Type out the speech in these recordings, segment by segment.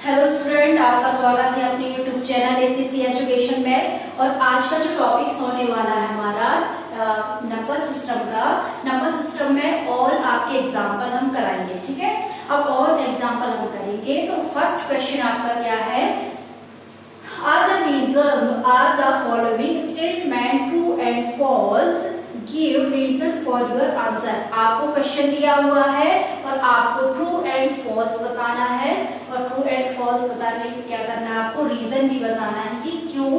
Hello student, आपका स्वागत है अपने यूट्यूब चैनल एसीसी एजुकेशन में। और आज का जो टॉपिक्स होने वाला है हमारा नंबर सिस्टम का। नंबर सिस्टम में और आपके एग्जाम्पल हम कराएंगे, ठीक है। अब और एग्जाम्पल हम करेंगे तो फर्स्ट क्वेश्चन आपका क्या है, are the following statement true and false, give reason for your answer. आपको क्वेश्चन दिया हुआ है और आपको ट्रू एंड फॉल्स बताना है। और ट्रू एंड फॉल्स बताने के क्या करना है, आपको रीजन भी बताना है कि क्यों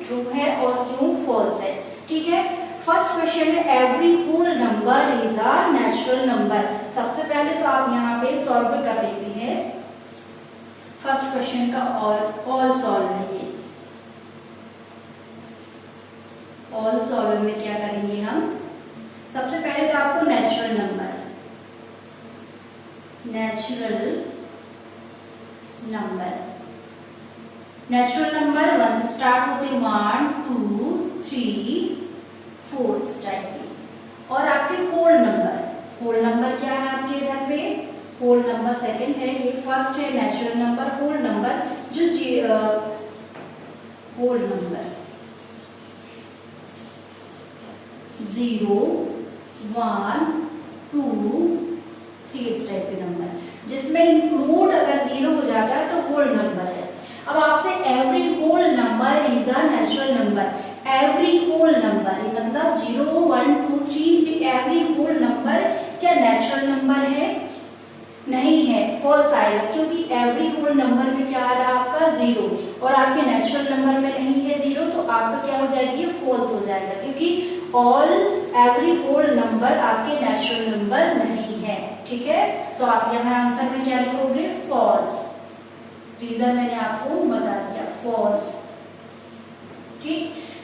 ट्रू है और क्यों फॉल्स है, ठीक है। फर्स्ट क्वेश्चन है, every whole number is a natural number. सबसे पहले तो आप यहाँ पे सॉल्व कर लेते हैं फर्स्ट क्वेश्चन का। और ऑल सॉल्व है ये। ऑल सॉल्व में क्या करेंगे हम, सबसे पहले तो आपको नेचुरल नंबर वन से स्टार्ट होते 1 2 3 4 इस टाइप के। और आपके होल नंबर क्या है आपके इधर पे, होल नंबर सेकंड है, ये फर्स्ट है नेचुरल नंबर। होल नंबर जो होल नंबर 0 1 2 3 इस टाइप के नंबर, जिसमें इंक्लूड अगर 0 हो जाता है तो होल नंबर है। अब आपसे every whole number is a natural number. Every whole number मतलब 0 1 2 3 एवरी होल नंबर क्या नेचुरल नंबर है? नहीं है, फॉल्स आएगा, क्योंकि एवरी होल नंबर में क्या आ रहा है आपका 0 और आपके नेचुरल नंबर में नहीं है 0, तो आपका क्या हो जाएगी, फॉल्स हो जाएगा, क्योंकि ऑल एवरी होल नंबर आपके नेचुरल नंबर नहीं है, ठीक है। तो आप यहाँ आंसर में क्या लिखोगे, फॉल्स। रीजन मैंने आपको बता दिया, फॉल्स, ठीक।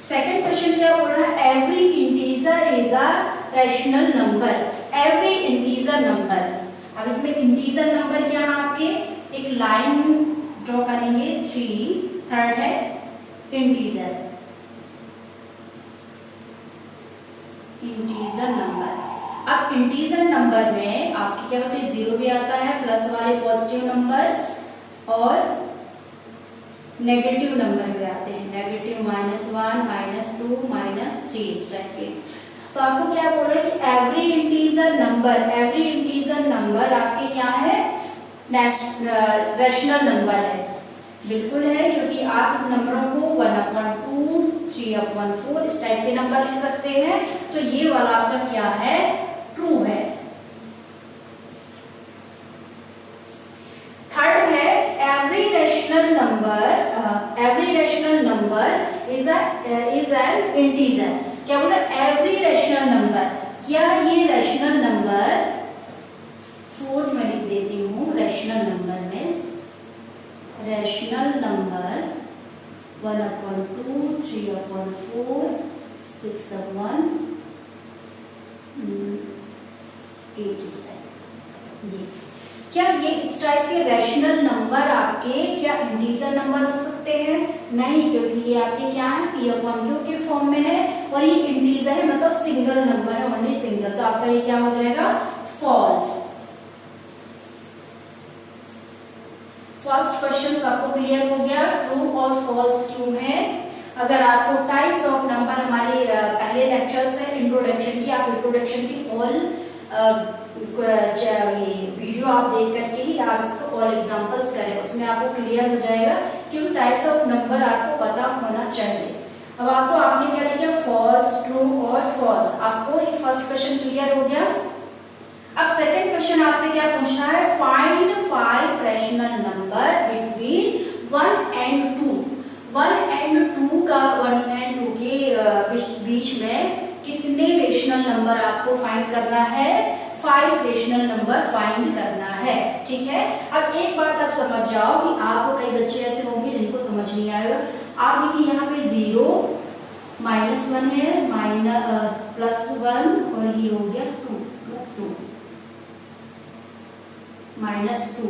सेकंड क्वेश्चन क्या बोल रहा है, every integer is a rational number. Every integer number, अब इसमें इंटीजर नंबर क्या है आपके, एक लाइन ड्रॉ करेंगे 3, थर्ड है इंटीजर नंबर। अब इंटीजर नंबर में आपके क्या होते हैं, 0 भी आता है, प्लस वाले पॉजिटिव नंबर और नेगेटिव नंबर भी आते हैं, नेगेटिव -1 -2 -3 इस टाइप के। तो आपको क्या बोल रहा है कि एवरी इंटीजर नंबर आपके क्या है, रैशनल नंबर है। बिल्कुल है, क्योंकि आप इस नंबरों को 1/2 3/4 इस टाइप के नंबर लिख सकते हैं। तो ये वाला आपका क्या है, ट्रू है। थर्ड है, every rational number is an integer. क्या बोला, एवरी रैशनल नंबर, क्या ये रैशनल नंबर, फोर्थ में लिख देती हूँ, रैशनल नंबर में रैशनल नंबर 1/2 3/4 6/1 8 इस टाइप। ये क्या, ये इस टाइप के रैशनल नंबर आपके क्या इंटीजर नंबर हो सकते हैं? नहीं, क्योंकि ये आपके क्या है, P/Q के फॉर्म में है और ये इंटीजर है, मतलब सिंगल नंबर है, ओनली सिंगल। तो आपका ये क्या हो जाएगा, फॉल्स। फर्स्ट क्वेश्चन आपको क्लियर हो गया, ट्रू और फॉल्स क्यों है। अगर आपको टाइप्स ऑफ नंबर हमारे पहले लेक्चर्स है इंट्रोडक्शन की, आप इंट्रोडक्शन की ऑल वीडियो आप देख करके ही आप इसको ऑल एग्जांपल्स करें, उसमें आपको क्लियर हो जाएगा कि टाइप्स ऑफ नंबर आपको पता होना चाहिए। अब आपने क्या लिखा, फॉल्स, ट्रू और फॉल्स। आपको ये फर्स्ट क्वेश्चन क्लियर हो गया। अब सेकंड क्वेश्चन आपसे क्या पूछना है, find 5 rational number between 1 and 2। 1 and 2 के बीच में कितने रेशनल नंबर आपको फाइंड करना है, 5 रेशनल नंबर फाइंड करना है, ठीक है। अब एक बात आप समझ जाओ कि आपको, कई बच्चे ऐसे होंगे जिनको समझ नहीं आएगा। आप देखिए यहाँ पे 0 -1 है, +1 और ये हो गया 2 +2 -2।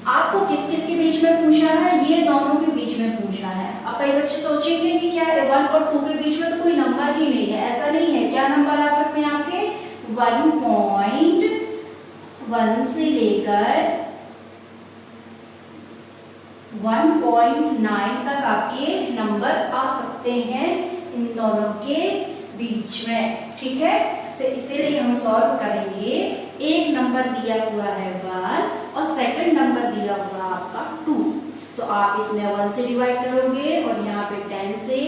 आपको किस किस के बीच में पूछा है, ये दोनों के बीच में पूछा है। अब कई बच्चे सोचेंगे कि क्या 1 और 2 के बीच में तो कोई नंबर ही नहीं है, ऐसा नहीं है। क्या नंबर आ सकते हैं आपके, 1.1 से लेकर 1.9 तक आपके नंबर आ सकते हैं इन दोनों के बीच में, ठीक है। तो इसीलिए हम सॉल्व करेंगे। एक नंबर दिया हुआ है 1 और सेकंड नंबर दिया हुआ आपका 2, तो आप इसमें 1 से डिवाइड करोगे और यहाँ पे 10 से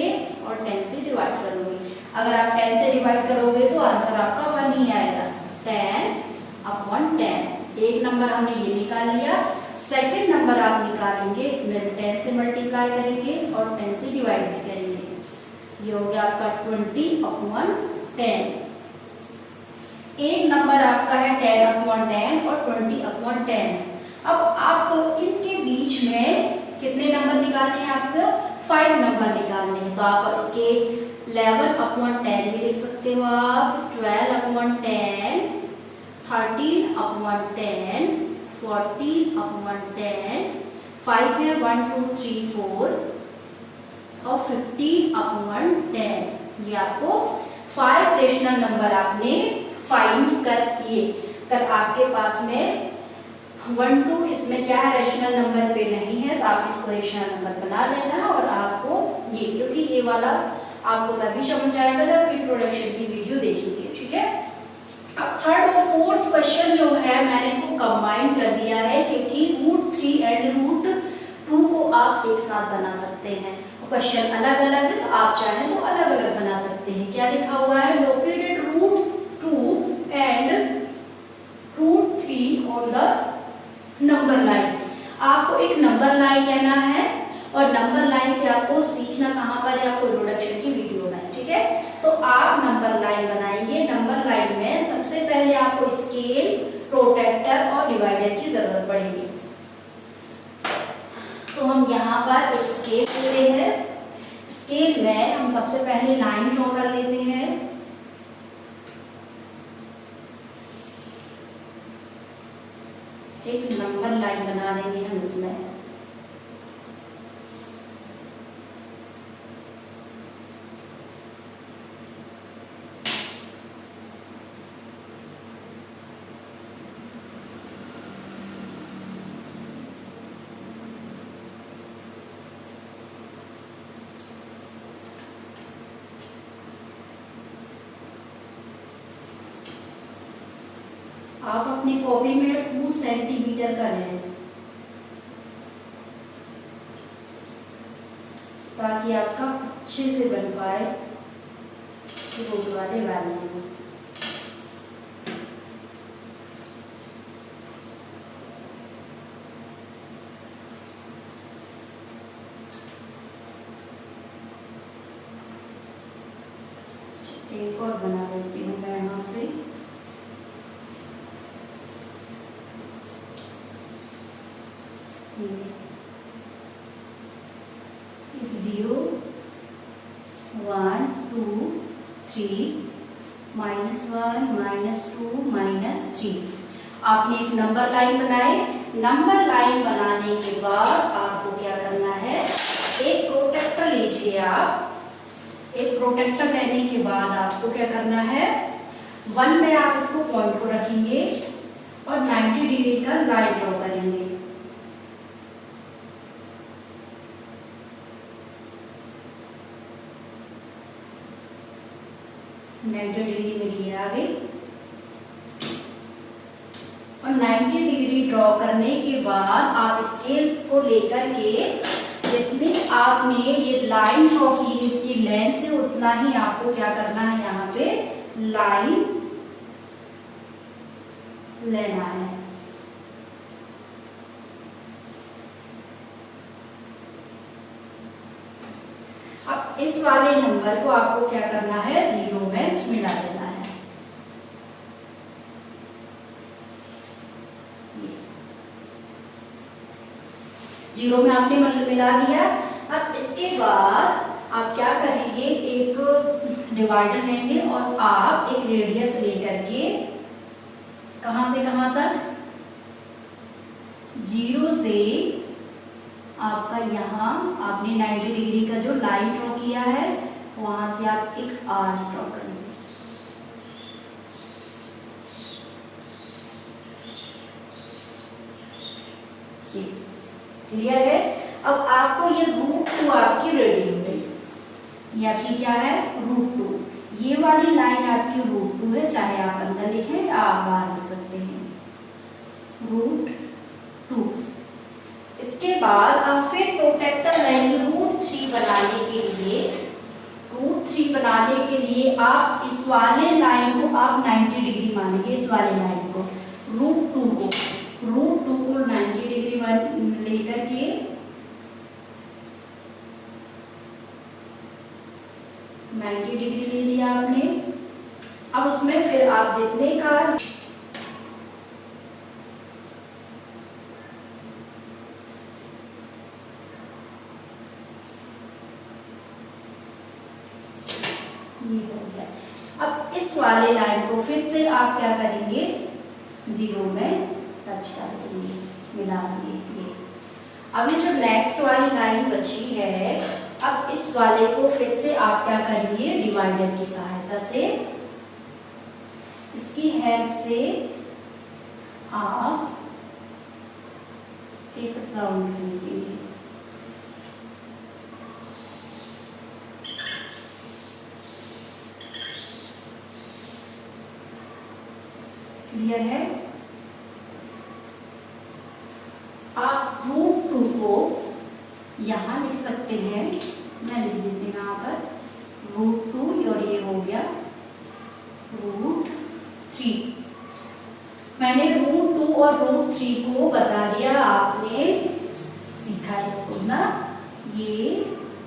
और 10 से डिवाइड करोगे। अगर आप 10 से डिवाइड करोगे तो आंसर आपका 1 ही आएगा, 10/10। एक नंबर हमने ये निकाल लिया। सेकंड नंबर आप निकालेंगे, इसमें 10 से मल्टीप्लाई करेंगे और 10 से डिवाइड भी करेंगे। ये हो गया आपका 20/10। एक नंबर आपका है 10/10 और 20/10। अब आपको इनके बीच में कितने नंबर निकालने हैं? आपको 5 नंबर निकालने हैं। तो आप इसके 11/10 भी लिख सकते हो आप, 12/10, 13/10, 14/10, 5 है 1 2 3 4 और 15/10। ये आपको 5 रेशनल नंबर आपने फाइंड कर आपके पास में 1 2 इसमें क्या है, रेशनल नंबर पे नहीं है, तो आप इसको रेशनल नंबर बना लेना। और आपको ये, क्योंकि ये वाला आपको तभी समझ आएगा जब इंट्रोडक्शन की वीडियो देखेंगे, ठीक है। अब थर्ड और फोर्थ क्वेश्चन जो है मैंने इनको कंबाइन कर दिया है, क्योंकि √3 एंड √2 को आप एक साथ बना सकते हैं। क्वेश्चन अलग अलग है तो आप चाहें तो अलग अलग बना सकते हैं। क्या लिखा हुआ है? Located √2 and √3 on the number line. आपको एक नंबर लाइन लेना है और नंबर लाइन से आपको सीखना कहाँ पर है? आपको इंट्रोडक्शन की वीडियो में, ठीक है। तो आप नंबर लाइन बनाएंगे। नंबर लाइन में सबसे पहले आपको स्केल, प्रोटेक्टर और डिवाइडर की जरूरत पड़ेगी। तो हम यहाँ पर एक स्केल लेते हैं। स्केल में हम सबसे पहले लाइन ड्रॉ कर लेते हैं। एक नंबर लाइन बना देंगे हम इसमें। आप अपनी कॉपी में 2 सेंटीमीटर का लें ताकि आपका अच्छे से बन पाए रोड वाले वैल्यू। एक और बना लेती हूँ मैं यहाँ से। जीरो 1 2 3 -1 -2 -3। आपने एक नंबर लाइन बनाई। नंबर लाइन बनाने के बाद आपको क्या करना है? एक प्रोटेक्टर लीजिए आप। एक प्रोटेक्टर लेने के बाद आपको क्या करना है? 1 में आप इसको पॉइंट को रखेंगे और 90 डिग्री का लाइन ड्रॉ करेंगे। -90 डिग्री मेरी ये आ गई। और 90 डिग्री ड्रॉ करने के बाद आप स्केल को लेकर के जितनी आपने ये लाइन ड्रॉ की इसकी लेंथ से उतना ही आपको क्या करना है? यहाँ पे लाइन लेना है। अब इस वाले नंबर को आपको क्या करना है? 0 में मिला देना है। जीरो में आपने मिला दिया। अब इसके बाद आप क्या करेंगे? एक डिवाइडर लेंगे और आप एक रेडियस लेकर के कहां से कहां तक? 0 से आपका यहाँ आपने 90 डिग्री का जो लाइन ड्रॉ किया है वहां से आप एक आर्क ड्रॉ करेंगे। ये क्लियर है? अब आपको ये √2 आपकी रेडी हो गई, ये आपकी क्या है √2, ये वाली लाइन आपकी √2 है, चाहे आप अंदर लिखें या आप बाहर लिख सकते हैं √2। इसके बाद आप फिर प्रोटेक्टर लाइन √3 बनाने के लिए, √3 बनाने के लिए आप इस वाले लाइन को आप 90 डिग्री मानेंगे, इस वाले लाइन को √2 को 90 डिग्री लेकर के डिग्री ले लिया आपने। अब उसमें फिर आप जितने का ये हो गया। अब इस वाले लाइन को फिर से आप क्या करेंगे, 0 में टच कर देंगे, मिला देंगे। ये अब ये जो नेक्स्ट वाली लाइन बची है, अब इस वाले को फिर से आप क्या करेंगे, डिवाइडर की सहायता से, इसकी हेल्प से आप एक राउंड खींचेंगे। क्लियर है? आप √2 को यहाँ लिख सकते हैं, मैं लिख देती हूँ यहाँ पर √2 और ये हो गया √3। मैंने √2 और √3 को बता दिया, आपने सीखा इसको ना, ये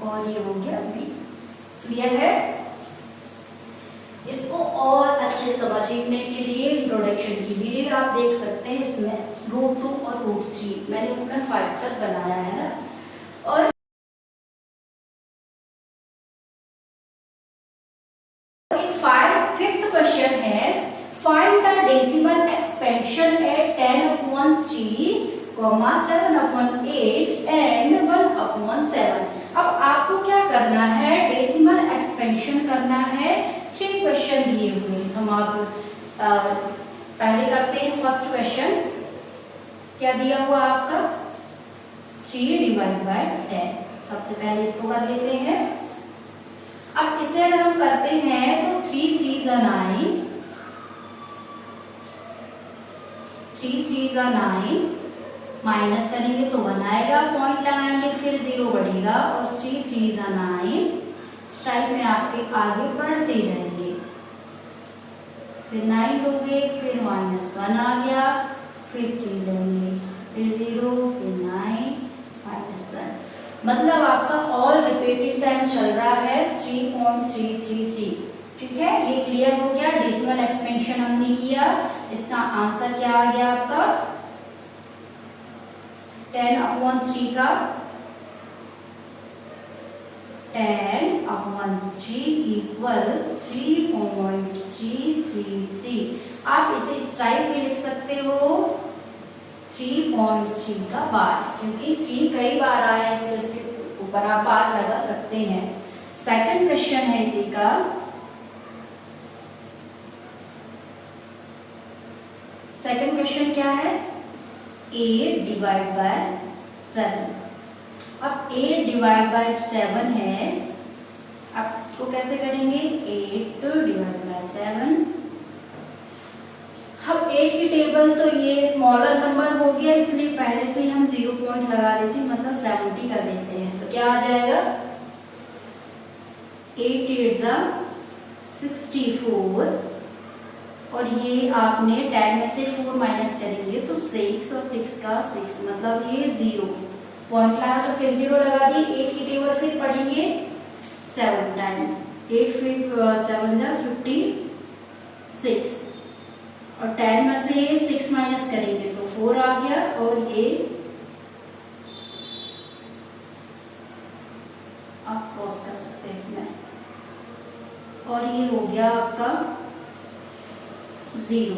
और ये हो गया b। क्लियर है? इसको और अच्छे समझने के लिए इंट्रोडक्शन की वीडियो आप देख सकते हैं, इसमें √2 और √3 मैंने उसमें 5 तक बनाया है ना। और फिफ्थ क्वेश्चन है, find the decimal expansion at 10/3, 7/8 and 1/7। अब आपको क्या करना है, डेसिमल एक्सपेंशन करना है। 3 क्वेश्चन दिए हुए हैं, हम आप पहले करते हैं फर्स्ट क्वेश्चन। क्या दिया हुआ आपका, 3/10। सबसे पहले इसको कर लेते हैं। अब इसे अगर हम करते हैं तो 3 3 9, 3 3 9, माइनस करेंगे तो 1 आएगा, पॉइंट लगाएंगे फिर 0 बढ़ेगा, और 3 3 9 स्ट्राइक में आपके आगे बढ़ते जाएंगे, फिर 9 लोगे, फिर -1 आ गया, फिर 3 लेंगे, फिर 0, फिर 9, -1। मतलब आपका ऑल रिपीटिंग टाइम चल रहा है 3.333। ठीक है, ये क्लियर हो गया। डेसिमल एक्सपेंशन हमने किया, इसका आंसर क्या आ गया आपका, 10/3 का 10/3 इक्वल 3.333। आप इसे स्ट्राइक में लिख सकते हो 3.3 का बार, क्योंकि 3 कई बार आया है, इसलिए उसके ऊपर आप बार लगा सकते हैं। सेकंड क्वेश्चन है इसी का, सेकंड क्वेश्चन क्या है, 8/7। अब 8/7 है, आप इसको कैसे करेंगे, 8/7। अब 8 की टेबल तो ये स्मॉलर नंबर हो गया, इसलिए पहले से ही हम 0 पॉइंट लगा देते हैं, मतलब 70 कर देते हैं। तो क्या आ जाएगा, 8 8 64, और ये आपने 10 में से 4 माइनस करेंगे तो 6, और 6 का 6, मतलब ये 0 पॉइंट लगा, तो फिर 0 लगा दी। 8 की टेबल फिर पढ़ेंगे 7 टाइम, 8 फिर 7 56, और 10 में से 6 माइनस करेंगे तो 4 आ गया, और ये आप क्रॉस कर सकते हैं इसमें, और ये हो गया आपका 0।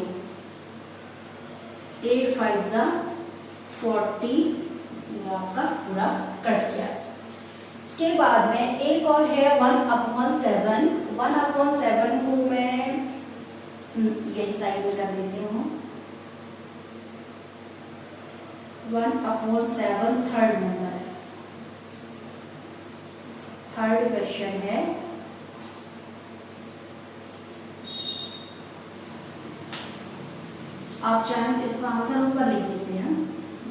8 5 40, आपका पूरा कट गया। इसके बाद में एक और है 1/7। 1/7 को मैं यही साइड में कर देती हूँ। 1/7 थर्ड नंबर है, थर्ड क्वेश्चन है, आप चाहें तो इसका आंसर ऊपर लिख देते हैं।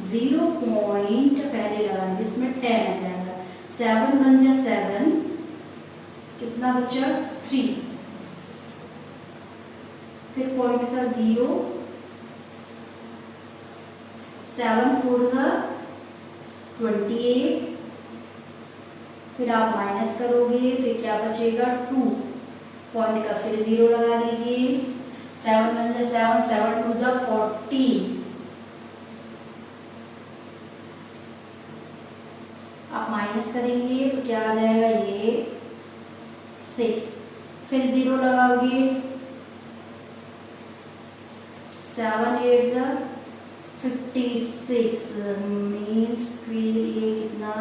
0 पॉइंट पहले लगाएंगे, इसमें 10 आ जाएगा। 7 बन जा 7, कितना बचा 3, फिर पॉइंट का 0, 7 4 जा 28, फिर आप माइनस करोगे तो क्या बचेगा 2, पॉइंट का फिर 0 लगा लीजिए। 7 1 जा 7, 7 2 जा 40, आप माइनस करेंगे तो क्या आ जाएगा ये 6, फिर 0 लगाओगे। 7 8 जा 56, मीन्स फिर ये कितना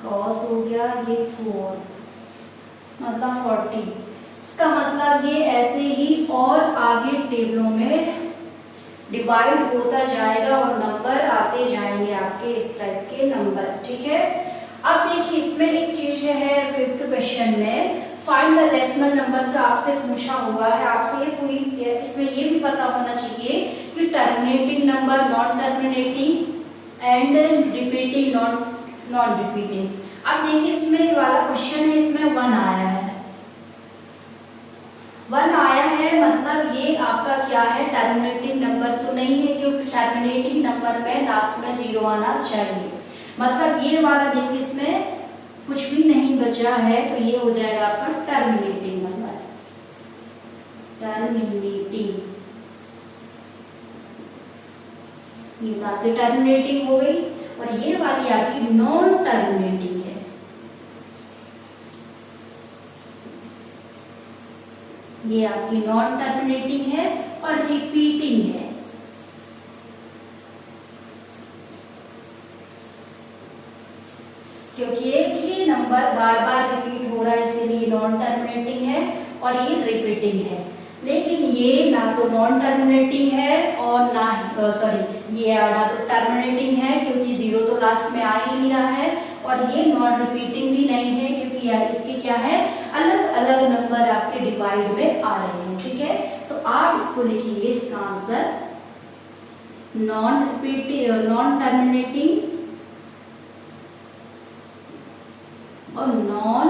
क्रॉस हो गया, ये 4 मतलब 40। इसका मतलब ये ऐसे ही और आगे टेबलों में डिवाइड होता जाएगा और नंबर आते जाएंगे आपके इस टाइप के नंबर, ठीक है। अब देखिए इसमें एक चीज है, 5th क्वेश्चन में फाइंड द रेशनल नंबर से आपसे पूछा हुआ है। आपसे ये इसमें ये भी पता होना चाहिए कि terminating number, non terminating and repeating, non repeating. अब देखिए इसमें वाला क्वेश्चन है, इसमें 1 आया है, 1 आया है मतलब ये आपका क्या है, टर्मिनेटिंग नंबर तो नहीं है, क्योंकि टर्मिनेटिंग नंबर में लास्ट में 0 आना चाहिए। मतलब ये वाला देखिए इसमें कुछ भी नहीं बचा है, तो ये हो जाएगा आपका टर्मिनेटिंग नंबर, टर्मिनेटिंग। ये तो आपकी टर्मिनेटिंग हो गई, और ये वाली आपकी नॉन टर्मिनेटिंग है। ये आपकी नॉन टर्मिनेटिंग है और रिपीटिंग है। क्योंकि एक ही नंबर बार बार रिपीट हो रहा है, इसीलिए नॉन टर्मिनेटिंग है और ये रिपीटिंग है। लेकिन ये ना तो नॉन टर्मिनेटिंग है और ना ये ना तो टर्मिनेटिंग है, क्योंकि 0 तो लास्ट में आ ही नहीं रहा है, और ये नॉन रिपीटिंग भी नहीं है, क्योंकि यार इसके क्या है, अलग अलग नंबर आपके डिवाइड में आ रहे हैं, ठीक है। तो आप इसको लिखिए, इसका answer non repeating, non terminating और नॉन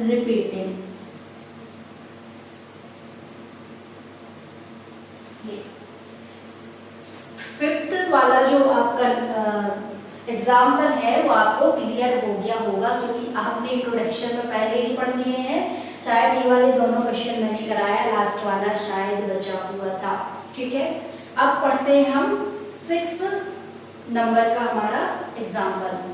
रिपीटिंग। फिफ्थ वाला जो आपका एग्जाम्पल है वो आपको क्लियर हो गया होगा, क्योंकि आपने इंट्रोडक्शन में पहले ही पढ़ लिए हैं। शायद ये वाले दोनों क्वेश्चन मैंने कराया, लास्ट वाला शायद बचा हुआ था, ठीक है। अब पढ़ते हैं हम 6 नंबर का हमारा एग्जाम्पल।